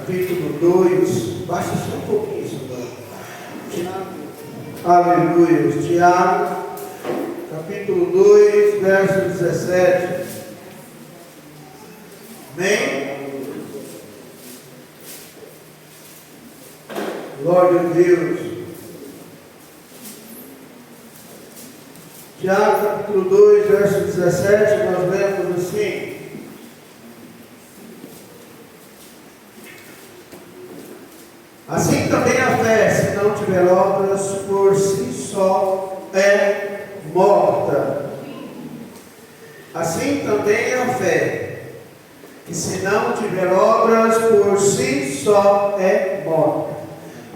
capítulo 2, baixa só um pouquinho isso agora. Aleluia. Tiago, capítulo 2, verso 17. Amém? Glória a Deus. Tiago, capítulo 2, verso 17, nós lemos assim: assim também a fé, se não tiver obras, por si só é morta. Assim também a fé, que se não tiver obras, por si só é morta.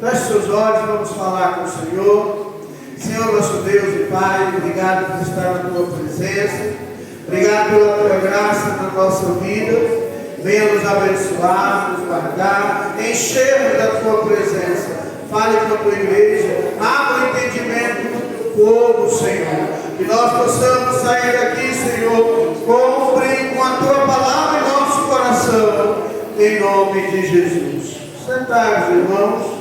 Feche seus olhos, vamos falar com o Senhor. Senhor, nosso Deus e Pai, obrigado por estar na Tua presença. Obrigado pela Tua graça na nossa vida. Venha nos abençoar, nos guardar, encher da Tua presença. Fale com a Tua igreja, abra o entendimento do povo, Senhor. Que nós possamos sair daqui, Senhor, cumprir com a Tua palavra em nosso coração, em nome de Jesus. Sentar, irmãos.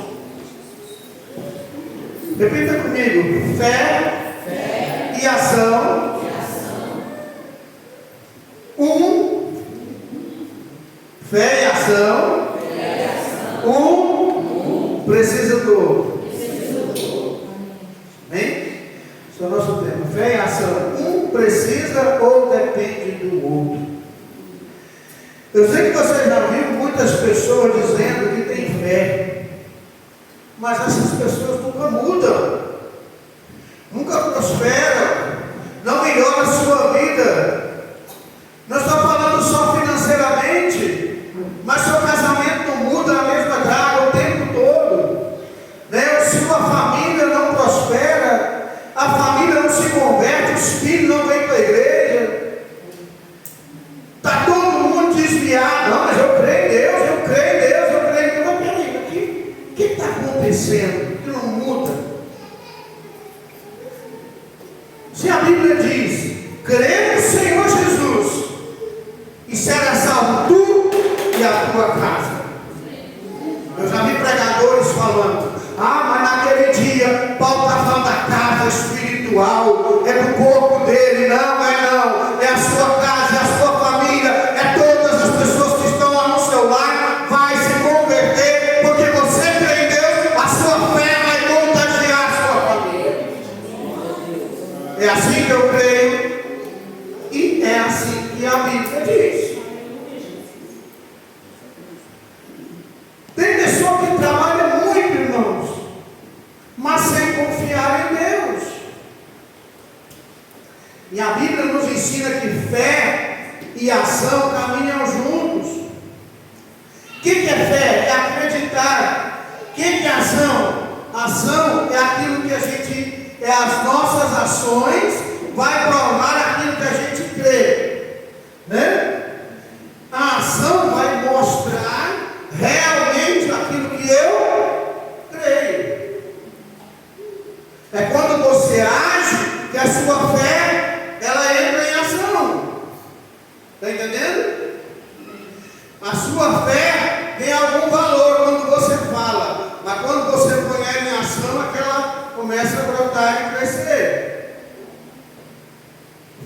Repita comigo: fé e ação. Fé e ação. Precisa do outro. Amém? Esse é o nosso tema. Fé e ação. Precisa ou depende do outro. Eu sei que você já viu muitas pessoas dizendo que tem fé, mas essas pessoas nunca mudam, nunca prosperam, não melhoram a sua vida. Não estou falando só financeiramente, mas seu casamento não muda na mesma draga o tempo todo, né? Sua família não prospera, a família não se converte, os filhos não vêm para a igreja, está todo mundo desviado. Não, mas eu creio em Deus, eu creio em Deus, eu creio em Deus. Mas peraí, o que está acontecendo que não muda? Se a Bíblia diz: crê no Senhor Jesus e será salvo tu e a tua casa. Eu já vi pregadores falando: mas naquele dia Paulo está falando da casa espiritual, é do corpo dele. Não, é a sua casa, é a sua família, é todas as pessoas que estão lá no seu lar, vai se converter, porque você crê em Deus, a sua fé vai contagiar a sua família. É assim que eu creio, e é assim que a Bíblia diz. Tem pessoa que trabalha muito, irmãos, mas sem confiar em Deus. E a Bíblia nos ensina que fé e ação caminham juntos. O que é fé? É acreditar. O que é ação? Ação é aquilo que a gente, é as nossas ações, vai provar aquilo que a gente crê, né? A ação vai mostrar realmente aquilo que eu creio. É quando você age que a sua fé, ela entra em ação. Está entendendo? A sua fé tem algum valor quando você fala, mas quando você põe ela em ação, aquela começa a brotar e crescer.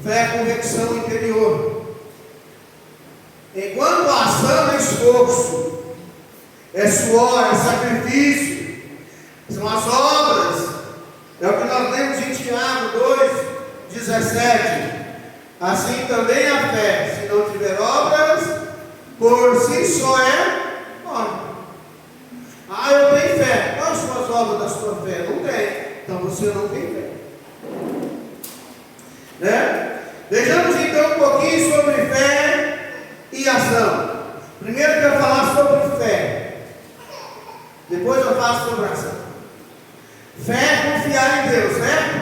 Fé é convicção interior. Enquanto a ação é esforço, é suor, é sacrifício, são as obras. É o que nós lemos em Tiago 2:17. Assim também a fé, se não tiver obras, por si só é morta. Eu tenho fé. Quais são as obras da sua fé? Não tem. Então você não tem fé, né? Vejamos então um pouquinho sobre fé e ação. Primeiro eu quero falar sobre fé, depois eu falo sobre ação. Fé é confiar em Deus, certo?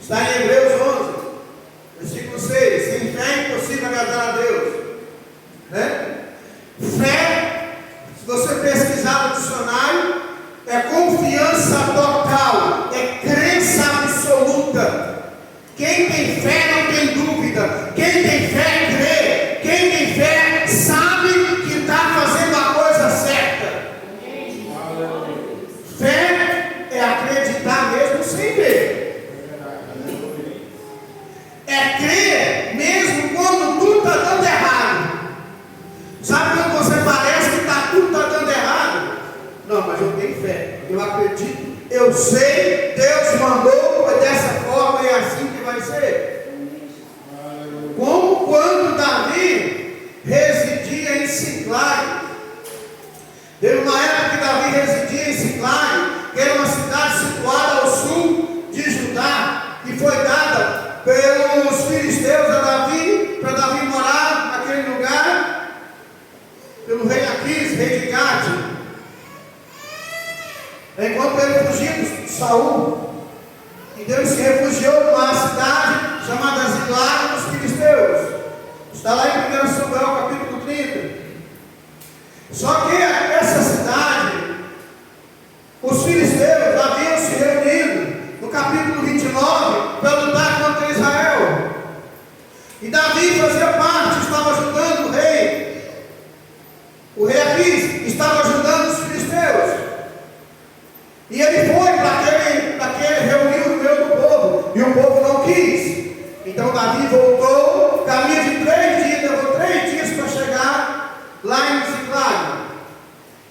Está em Hebreus 11, versículo 6. Sem fé é impossível agradar a Deus, né? Fé, se você pesquisar no dicionário, é confiança total, é crença absoluta. Quem tem fé não tem dúvida. Quem tem fé crê. Quem tem fé sabe que está fazendo a coisa certa. eu sei, Deus mandou, é dessa forma e é assim que vai ser. Como quando Davi residia em Siclag. Teve uma época que Davi residia em Siclag, que era uma cidade situada ao sul de Judá, que foi dada pelos filisteus a Davi, para Davi morar naquele lugar, pelo rei Aquis, rei de Gade. Enquanto ele fugia de Saul, e Deus se refugiou numa cidade chamada Ziklag dos filisteus. Está lá em 1 Samuel capítulo 30. Só que essa cidade, os filisteus haviam se reunido no capítulo 29 para lutar contra Israel. E Davi fazia parte, estava ajudando o rei. O rei Aquis estava ajudando os filisteus. E ele foi para aquele reunião no meio do povo, e o povo não quis. Então Davi voltou, caminho de 3 dias, levou 3 dias para chegar lá em Ziklag.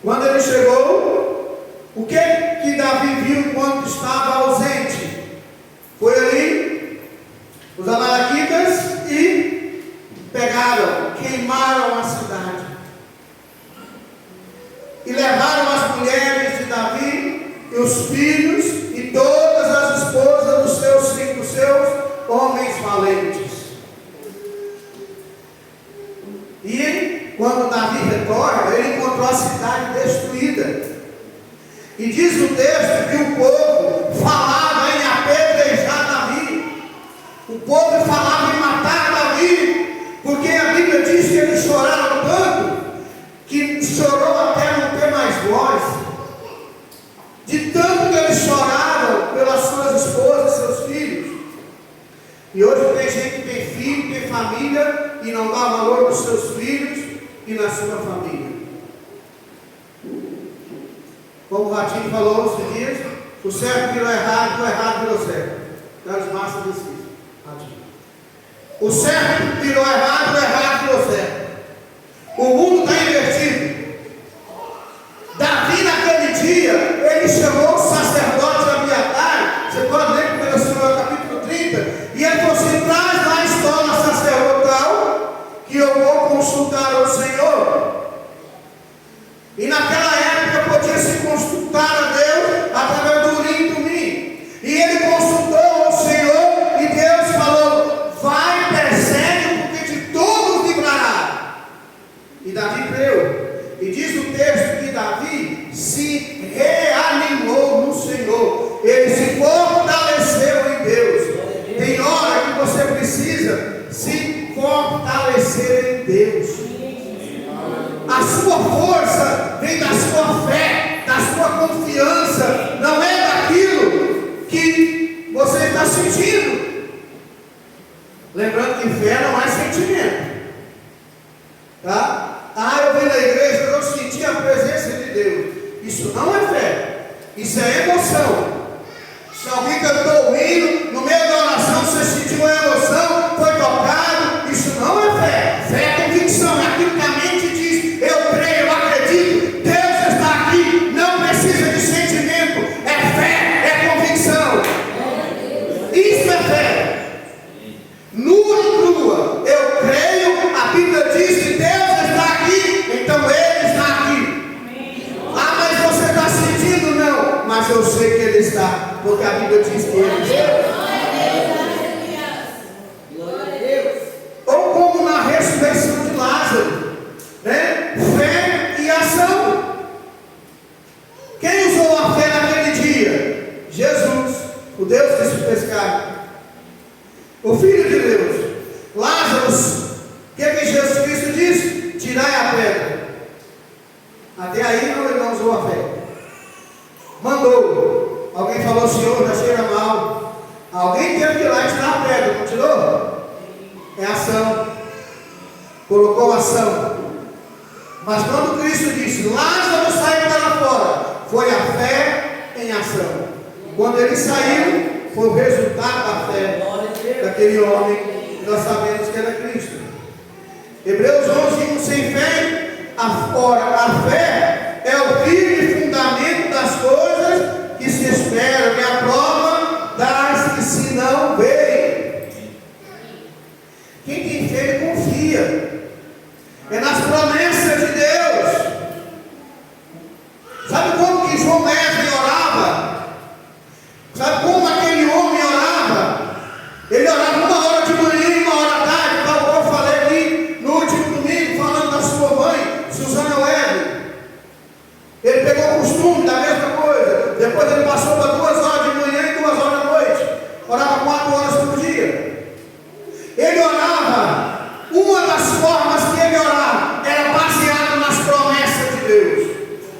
Quando ele chegou, o que Davi viu quando estava ausente? Foi ali, os amalequitas, e pegaram, queimaram a cidade. E levaram as mulheres de Davi, e os filhos e todas as esposas dos seus homens valentes. E quando Davi retorna, ele encontrou a cidade destruída. E diz o texto que o povo falava em apedrejar Davi. O povo falava em matar Davi, porque a Bíblia diz que eles choraram tanto que chorou até não ter mais voz. De tanto que eles choraram pelas suas esposas e seus filhos. E hoje tem gente que tem filho, tem família, e não dá valor nos seus filhos e na sua família. Como o Ratinho falou esses dias, o certo virou errado, o errado virou certo. Carlos Massa disse isso. Ratinho. O certo virou errado, o errado virou certo. O mundo está invertido. Davi naquele dia, ele chamou o sacerdote Abiatar, você pode ler em 1 Samuel capítulo 30, e ele falou assim: traz lá a estola sacerdotal, que eu vou consultar ao Senhor. E naquela época podia se consultar a Deus através do Urim e Tumim. E ele consultou ao Senhor, e Deus falou: vai, persegue, porque de todos livrará. E Davi creu. E diz o texto que Davi se reanimou no Senhor. Ele se fortaleceu em Deus. Tem hora que você precisa se fortalecer em Deus. A sua força vem da sua fé, da sua confiança. Não é daquilo que você está sentindo. Lembrando que fé não é sentimento. Tá? Eu venho na igreja, eu senti a presença de Deus. Isso não é fé, isso é emoção. Se alguém cantou o hino, no meio da oração você sentiu uma emoção, foi tocado, isso não é fé. Fé é convicção, é aquilo que a mente diz: eu creio, eu acredito, Deus está aqui, não precisa de sentimento, é fé, é convicção. Isso é fé. Nua e crua, eu creio, a Bíblia diz que Deus está aqui, então Ele está aqui. Mas você está sentindo? Não, mas eu sei que Ele está, porque a Bíblia diz que Ele está. Ou como na ressurreição de Lázaro, né? Fé e ação. Quem usou a fé naquele dia? Jesus, o Deus que se fez carne, o Filho de Deus. Lázaro, o que Jesus Cristo disse? Tirai a pedra. Até aí ele não usou a fé. Mandou. Alguém falou: Senhor, já cheira mal. Alguém teve que ir lá e tirar a pedra, não tirou? É ação. Colocou ação. Mas quando Cristo disse: Lázaro saiu para fora, foi a fé em ação. Quando ele saiu, foi o resultado da fé daquele homem, que nós sabemos que era Cristo. Hebreus 11:1: sem fé, a fé é o firme fundamento das coisas que se esperam costume da mesma coisa. Depois ele passou para 2 horas de manhã e 2 horas da noite. Orava 4 horas por dia. Ele orava. Uma das formas que ele orava era baseado nas promessas de Deus.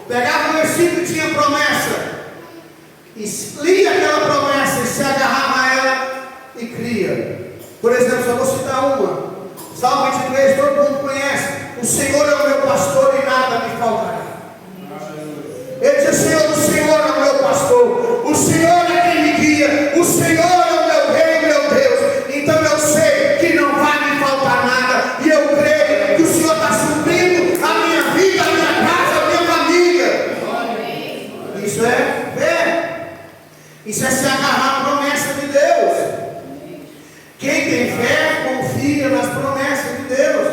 Pegava um versículo que tinha promessa, e lia aquela promessa e se agarrava a ela e cria. Por exemplo, só vou citar uma. Salmo 23, todo mundo conhece. O Senhor é o meu pastor e nada me faltará. Ele diz: Senhor, o Senhor é o meu pastor, o Senhor é quem me guia, o Senhor é o meu rei, meu Deus. Então eu sei que não vai me faltar nada, e eu creio que o Senhor está suprindo a minha vida, a minha casa, a minha família. Isso é fé. Isso é se agarrar à promessa de Deus. Quem tem fé confia nas promessas de Deus.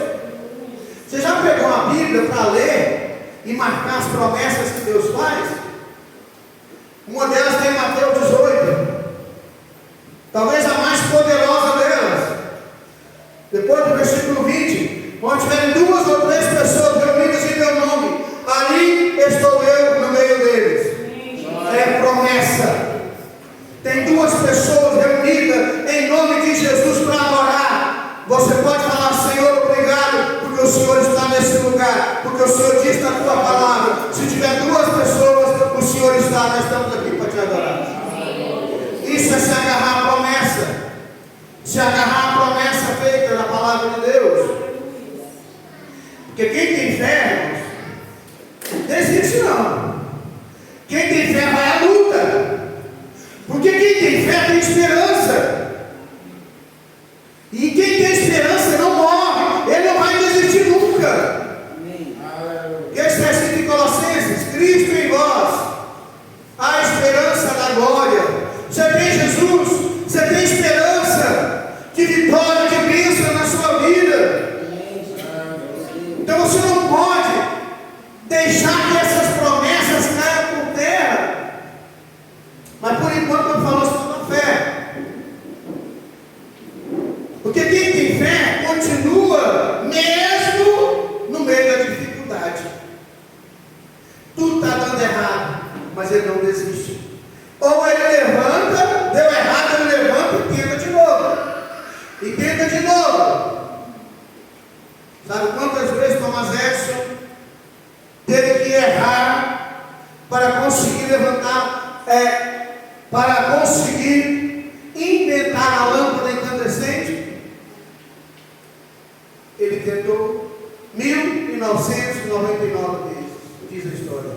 Você já pegou a Bíblia para ler e marcar as promessas que Deus faz? Uma delas tem Mateus 18, talvez a mais poderosa delas. Depois do versículo 20, onde tiverem 2 ou 3 pessoas reunidas em meu nome, ali estou eu no meio deles. É promessa. Tem 2 pessoas reunidas em nome de Jesus para adorar. Você pode falar: Senhor, obrigado, porque o Senhor está nesse lugar, porque o Senhor diz na tua palavra. Se tiver 2 pessoas, o Senhor está, nós estamos aqui para te adorar. Isso é se agarrar à promessa. Se agarrar à promessa feita na palavra de Deus. Porque quem tem fé, irmãos, desiste não. Quem tem fé vai à luta. Porque quem tem fé tem esperança. E quem tem esperança não morre. Ele não vai desistir nunca. E está escrito em Colossenses: Cristo em vós, a esperança da glória. Você tem Jesus, você tem esperança de vitória, de bênção na sua vida. Então você não pode deixar que essas promessas caiam por terra. Mas por enquanto eu falo só da fé. Porque quem tem fé continua mesmo no meio da dificuldade. Tudo está dando errado, mas ele não desiste. Ou ele levanta, deu errado, ele levanta e tenta de novo. E tenta de novo. Sabe quantas vezes Thomas Edison teve que errar para conseguir levantar, para conseguir inventar a lâmpada incandescente? Ele tentou 1999 vezes, diz a história.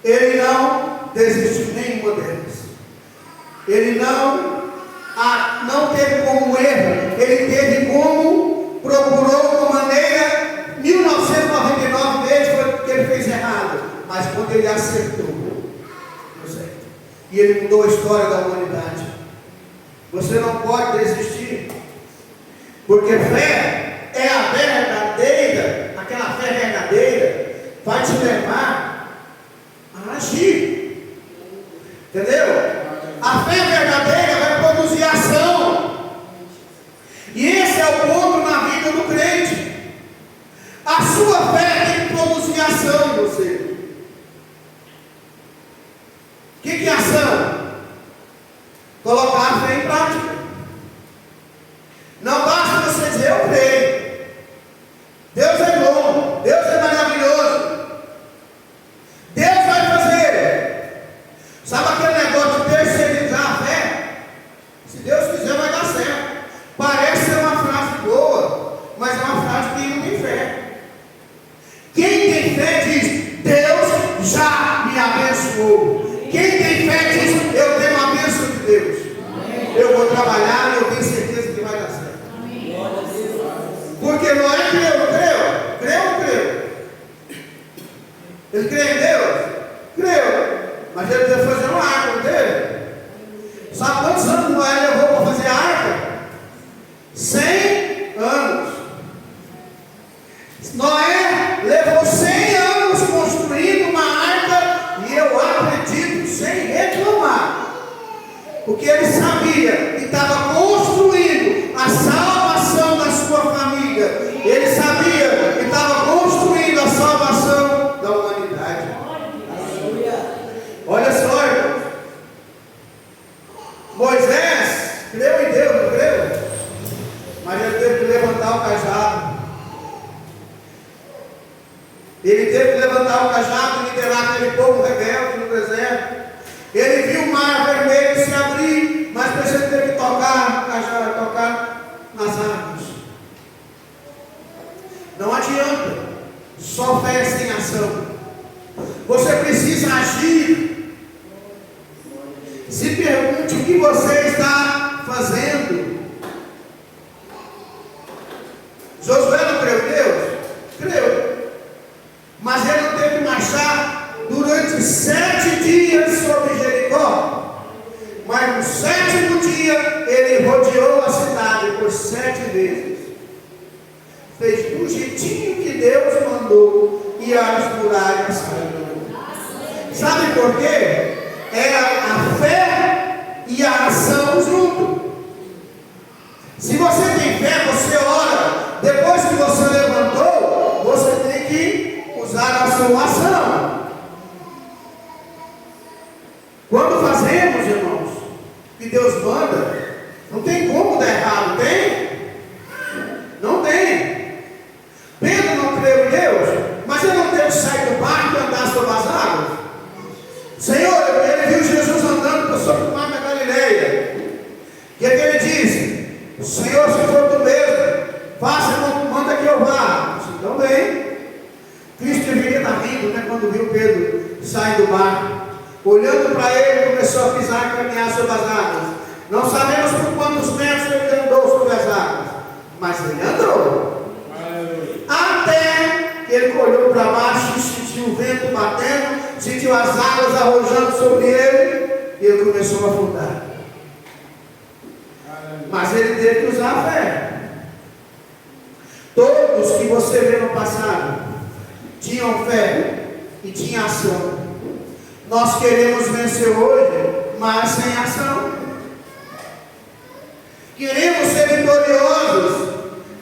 Ele não desistiu nenhuma delas. Ele não teve como erro, ele teve como, procurou uma maneira. 1999 vezes foi porque ele fez errado, mas quando ele acertou, deu certo. E ele mudou a história da humanidade. Você não pode desistir, porque fé é a verdadeira, aquela fé verdadeira vai te levar a agir. Entendeu? A fé verdadeira vai produzir ação. E esse é o ponto na vida do crente. A sua fé tem que produzir ação em você. O que é ação? Colocar a fé em prática. Não basta você dizer: eu creio. Deus é bom, Deus é maravilhoso, Deus vai fazer. Sabe aquele negócio de terceirizar a fé? Se Deus quiser, vai dar certo. Parece ser uma frase boa, mas é uma frase que não tem fé. Quem tem fé diz: Deus já me abençoou. Quem tem fé diz: eu tenho a bênção de Deus. Eu vou trabalhar e eu tenho certeza que vai dar certo. Porque não é creu. Ele crê em Deus? Creu. Mas ele precisa fazer uma arca dele. Sabe quantos anos Noé levou para fazer a arca? 100 anos. Noé levou 100 anos construindo uma arca, e eu acredito, sem reclamar, porque ele sabia que estava construindo a salvação da sua família. Ele sabia que estava construindo a salvação da humanidade. Ele teve que levantar o cajado e liderar aquele povo rebelde no deserto. Ele viu o mar vermelho se abrir, mas precisa ter que tocar o cajado, tocar nas águas. Não adianta, só fé sem ação. Você precisa agir. Se pergunte o que você está fazendo. Josué não creu em Deus? Creu. Mas ele não teve que marchar durante 7 dias sobre Jericó. Mas no 7º dia, ele rodeou a cidade por 7 vezes. Fez do jeitinho que Deus mandou e as muralhas caíram. Sabe por quê? É a fé e a ação junto. Se você tem fé, você ora. Depois que você levantou, você tem que usar a sua ação. Quando fazemos, irmãos, que Deus manda, não tem como dar errado, tem? Não tem. Pedro não creu em Deus, mas ele não teve que sair do barco e andar sobre as águas. Senhor, ele viu Jesus andando sobre o mar da Galileia. O que é que ele disse? Senhor, se for tu mesmo, faça, manda que eu vá. Então bem. Cristo deveria estar rindo, né, quando viu Pedro sair do barco. Olhando para ele, começou a pisar e caminhar sobre as águas. Não sabemos por quantos metros ele andou sobre as águas, mas ele andou. Até que ele olhou para baixo e sentiu o vento batendo, sentiu as águas arrojando sobre ele, e ele começou a afundar. Mas ele teve que usar a fé. Todos que você vê no passado tinham fé e tinham ação. Nós queremos vencer hoje, mas sem ação. Queremos ser vitoriosos.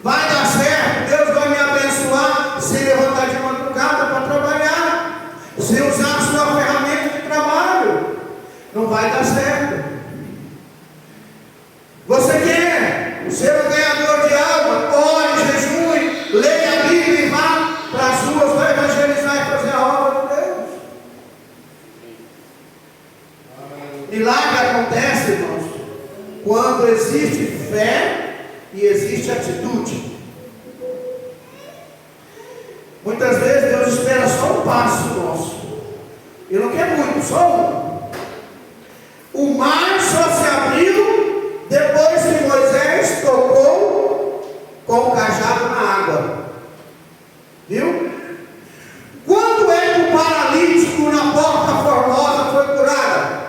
Vai dar certo, Deus vai me abençoar sem levantar de madrugada para trabalhar, sem usar a sua ferramenta de trabalho. Não vai dar certo. Você quer ser um ganhador de alma? Ore, jejue, leia a Bíblia e vá para as ruas, vai evangelizar e fazer a obra de Deus. Milagre acontece, irmãos, quando existe fé e existe atitude. Muitas vezes Deus espera só um passo nosso. Ele não quer muito, só um. O mar só se abriu depois que Moisés tocou com o cajado na água. Viu? Quando é que o paralítico na Porta Formosa foi curado?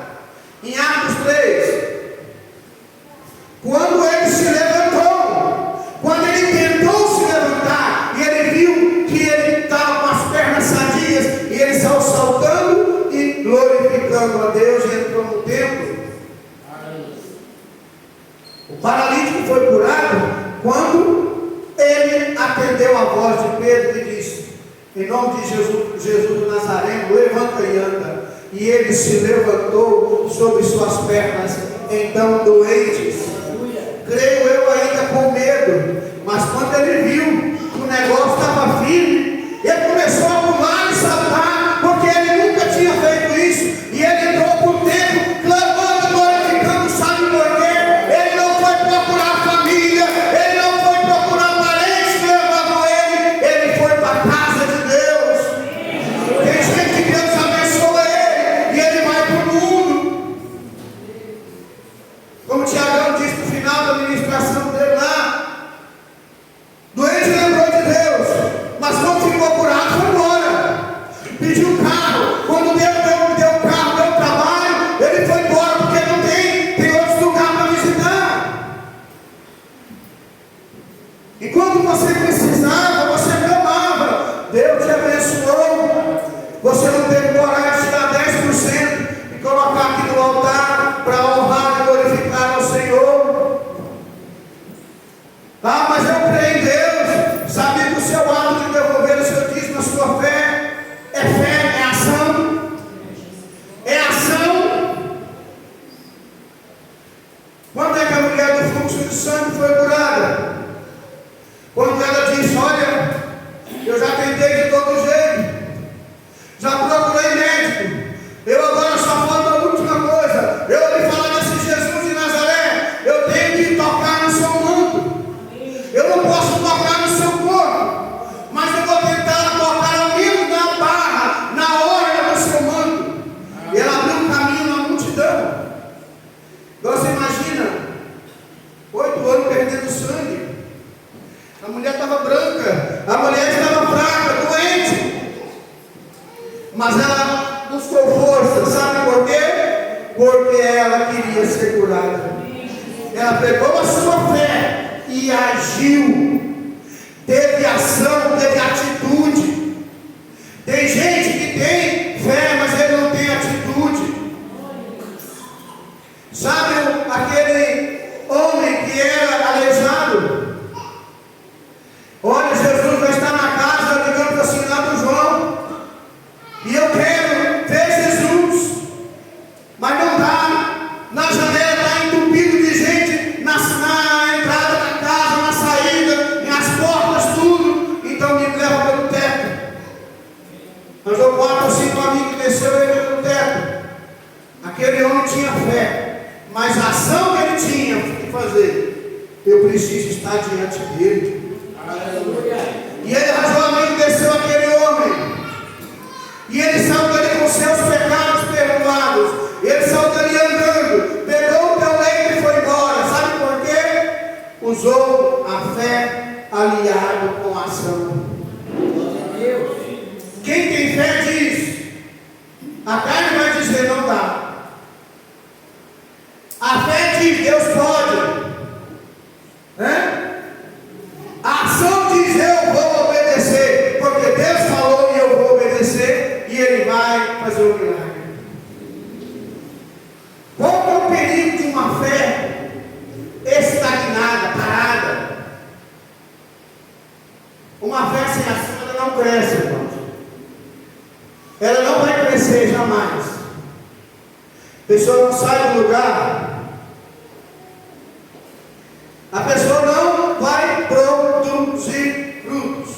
Em Atos 3. Quando ele se levantou, quando ele tentou se levantar, e ele viu que ele estava com as pernas sadias, e ele saiu saltando e glorificando a Deus, e entrou no templo. O paralítico foi curado quando ele atendeu a voz de Pedro e disse: em nome de Jesus do Nazareno, levanta e anda. E ele se levantou sobre suas pernas, então doentes. Creio eu ainda com medo, mas quando ele viu que o negócio estava firme, ele começou a pular e saltar, porque ele nunca tinha feito isso, e ele entrou para o templo, clamando, glorificando, sabe por quê? Ele não foi procurar a família, ele não foi procurar parentes que levavam ele foi para a casa de Deus. Tem gente que Deus abençoa ele, e ele vai para o mundo. Como Tiagão disse no final da ministração dele lá, doente lembrou de Deus, mas quando ficou curado foi embora. Pediu um carro, quando Deus deu o carro, deu o trabalho, ele foi embora, porque não tem outros lugares para visitar. E quando você precisava, você clamava, Deus te abençoou. Você não teve coragem de tirar 10% e colocar aqui no altar para honrar e glorificar ao Senhor. Ah, mas eu creio em Deus. Sabia que o seu ato de devolver o seu dízimo, a sua fé, é ação. É ação. Quando é que a mulher do fluxo de sangue foi curada? Quando ela disse: olha, eu já tentei de todo jeito, Mas ela buscou força, sabe por quê? Porque ela queria ser curada. Ela pegou a sua fé e agiu. Teve ação, teve atitude. Tem gente que tem fé, mas ele não tem atitude. Sabe aquele homem que era aleijado? Olha, Jesus vai estar na casa, digamos assim, lá do João. E eu quero ver Jesus. Mas não dá. Na janela está entupido de gente, na entrada da casa, na saída, nas portas, tudo. Então me leva pelo teto. Andou 4 ou 5 amigos e desceu ele pelo teto. Aquele homem tinha fé, mas a ação que ele tinha que fazer, eu preciso estar diante dele. E ele arrasou o amigo, desceu aquele homem. E ele saiu dali com seus pecados perdoados. Ele saiu dali andando, pegou o teu leito e foi embora. Sabe por quê? Usou a fé aliado com a ação. Quem tem fé diz. A carne vai dizer não dá. A fé diz Deus pode. A ação diz eu vou obedecer. Porque Deus falou e eu vou obedecer. E Ele vai fazer o milagre. Qual é o perigo de uma fé estagnada, parada? Uma fé sem ação, ela não cresce, irmãos. Ela não vai crescer jamais. A pessoa não sai do lugar. A pessoa não vai produzir frutos.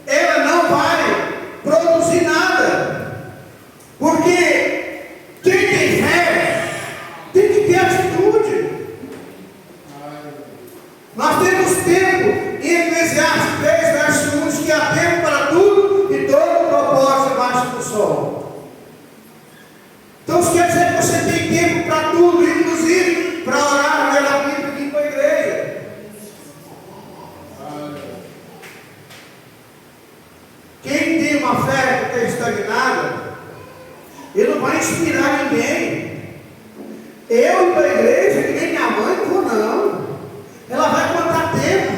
Ela não vai produzir nada. Porque quem tem fé tem que ter atitude. Nós temos tempo em Eclesiastes 3, verso 1, que há tempo para tudo e todo propósito debaixo do sol. Então isso quer dizer que você tem tempo para tudo, inclusive para orar, ler a Bíblia e vir para a igreja. Quem tem uma fé que está estagnada, ele não vai inspirar ninguém. Eu ir para a igreja, que nem minha mãe, não vou não. Ela vai contar tempo.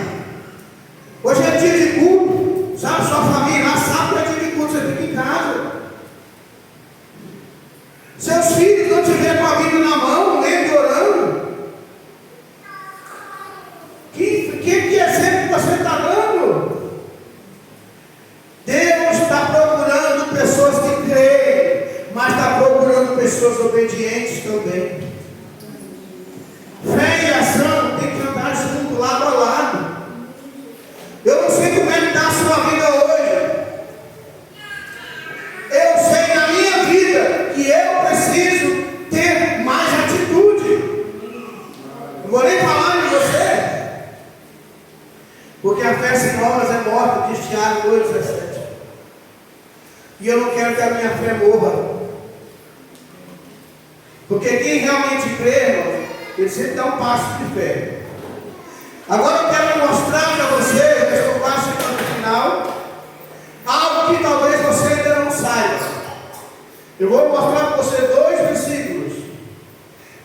Hoje é dia de culto. Sabe, sua família lá sabe que é dia de culto, você fica em casa. Seus filhos não tiverem com a Bíblia na mão, lendo e orando. Que exemplo que você está dando? Deus está procurando pessoas que creem, mas está procurando pessoas obedientes também. Fé e ação tem que andar junto, lado a lado. Eu não sei como é que está a sua vida hoje. Eu sei na minha vida que eu preciso ter mais atitude. Não vou nem falar de você. Porque a fé sem obras é morta, diz Tiago 2,17. E eu não quero que a minha fé morra. Porque quem realmente crê, irmão, ele sempre dá um passo de fé. Agora eu quero mostrar para você, eu estou quase chegando no final, algo que talvez você ainda não saiba. Eu vou mostrar para você 2 versículos,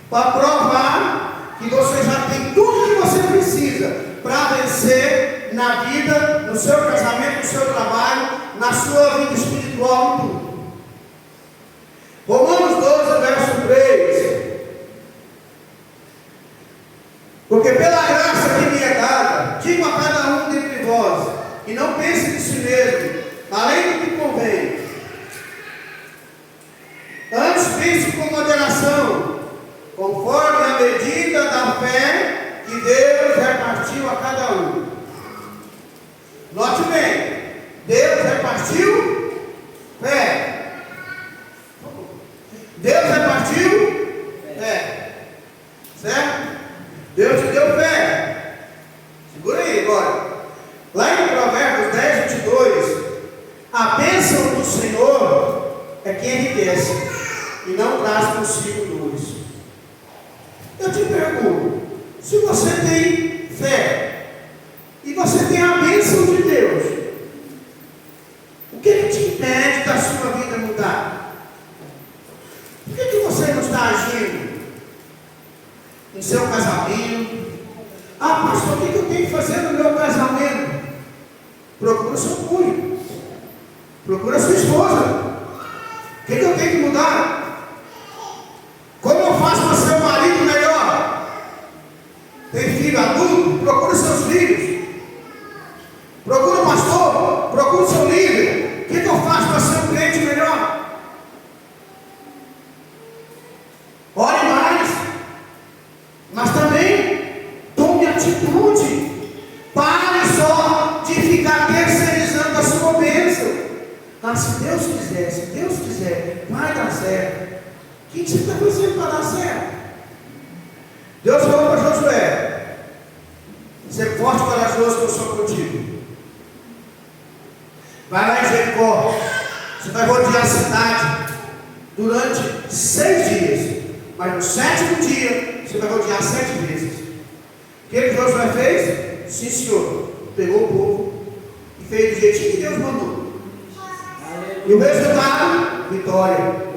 para provar que você já tem tudo que você precisa para vencer na vida, no seu casamento, no seu trabalho, na sua vida espiritual e tudo. Romanos 12, verso 3. Porque pela graça que me é dada, digo a cada um dentre vós, e não pense de si mesmo, além do que convém. Antes pense com moderação, conforme a medida da fé que Deus repartiu a cada um. Note bem, Deus repartiu fé. Deus repartiu fé. Certo? Deus te deu fé. Segura aí agora. Lá em Provérbios 10:22, a bênção do Senhor é que enriquece e não traz consigo dores. Eu te pergunto, se você tem fé e você tem a bênção de Deus, cônjuge. Procura a sua esposa. O que eu tenho que mudar? Como eu faço para ser um marido melhor? Tem filho adulto? Procura seus filhos. Procura o pastor. Procura o seu líder. O que eu faço para ser um crente melhor? Ore mais. Mas também tome atitude. Pare só de ficar terceirizando a sua bênção. Ah, se Deus quiser, vai dar certo. O que você está fazendo para dar certo? Deus falou para Josué: ser forte e corajoso que eu sou contigo. Vai lá em Jericó. Você vai rodear a cidade durante 6 dias. Mas no 7º dia, você vai rodear 7 vezes. O que Josué fez? Sim, senhor. Pegou o povo e fez do jeitinho que Deus mandou. E o resultado? Vitória.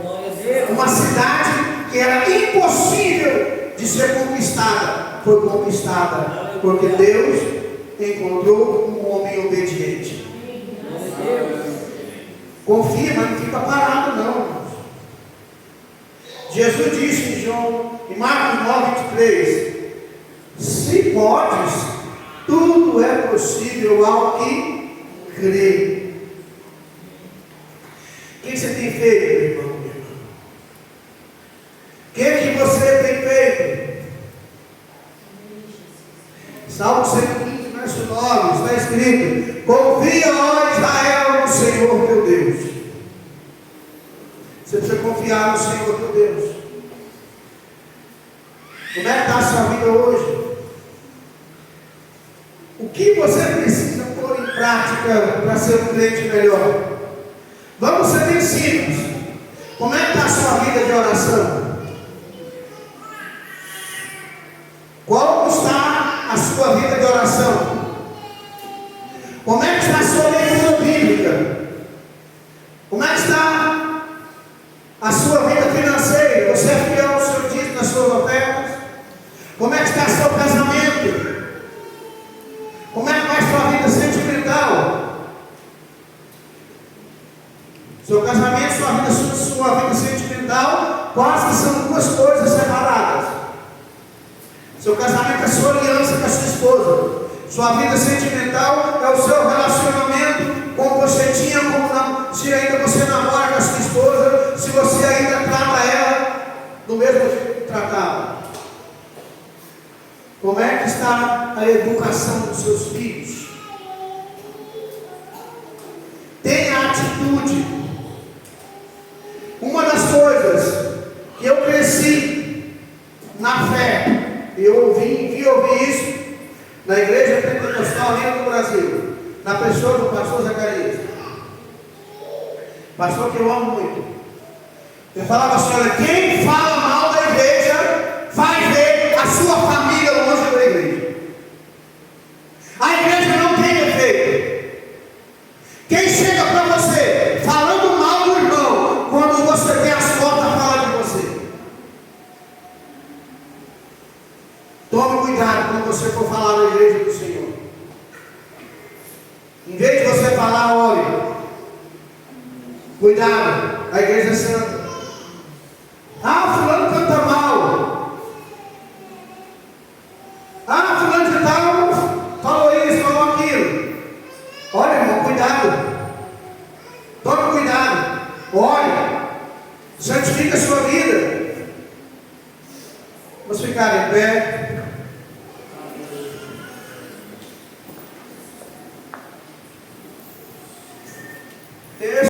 Uma cidade que era impossível de ser conquistada, foi conquistada, porque Deus encontrou um homem obediente. Confia, mas não fica parado não, irmãos. Jesus disse em Marcos 9:23: se podes, tudo é possível ao que crê. O que você tem feito, meu irmão, minha irmã? O que você tem feito? Salmo 115, verso 9, está escrito: confia, ó Israel, no Senhor teu Deus. Você precisa confiar no Senhor teu Deus. Como é que está a sua vida hoje? O que você precisa pôr em prática para ser um crente melhor? Vamos ser bem simples. Como é que está a sua vida de oração? Como está a sua vida de oração? Como é que está a sua leitura bíblica? Como é que está a sua vida financeira? Você é fiel ao seu dízimo, nas suas ofertas? Como é que está o seu casamento? Como é que vai a sua vida sentimental? Seu casamento, sua vida sentimental, quase que são duas coisas separadas. Seu casamento é sua aliança com a sua esposa. Sua vida sentimental é o seu relacionamento, como você tinha, como não, se ainda você namora com a sua esposa, se você ainda trata ela do mesmo jeito que tratava. Como é que está a educação dos seus filhos? Tenha atitude. Uma das coisas que eu cresci na fé, eu vi ouvir isso na igreja pentecostal ali no Brasil, na pessoa do pastor Zacarias, pastor que eu amo muito. Eu falava assim: olha, quem fala mal da igreja vai ver a sua família longe da igreja. A igreja não tem defeito. Quem chega para você falando mal do irmão, quando você tem as portas fala de você. Tome cuidado quando você for falar na igreja do Senhor. Em vez de você falar, olhe, cuidado, a igreja é santa. Ah, fulano canta mal. Ah, fulano de tal falou isso, falou aquilo. Olha, irmão, cuidado. Tome cuidado. Olha, santifica a sua vida. Vamos ficar em pé.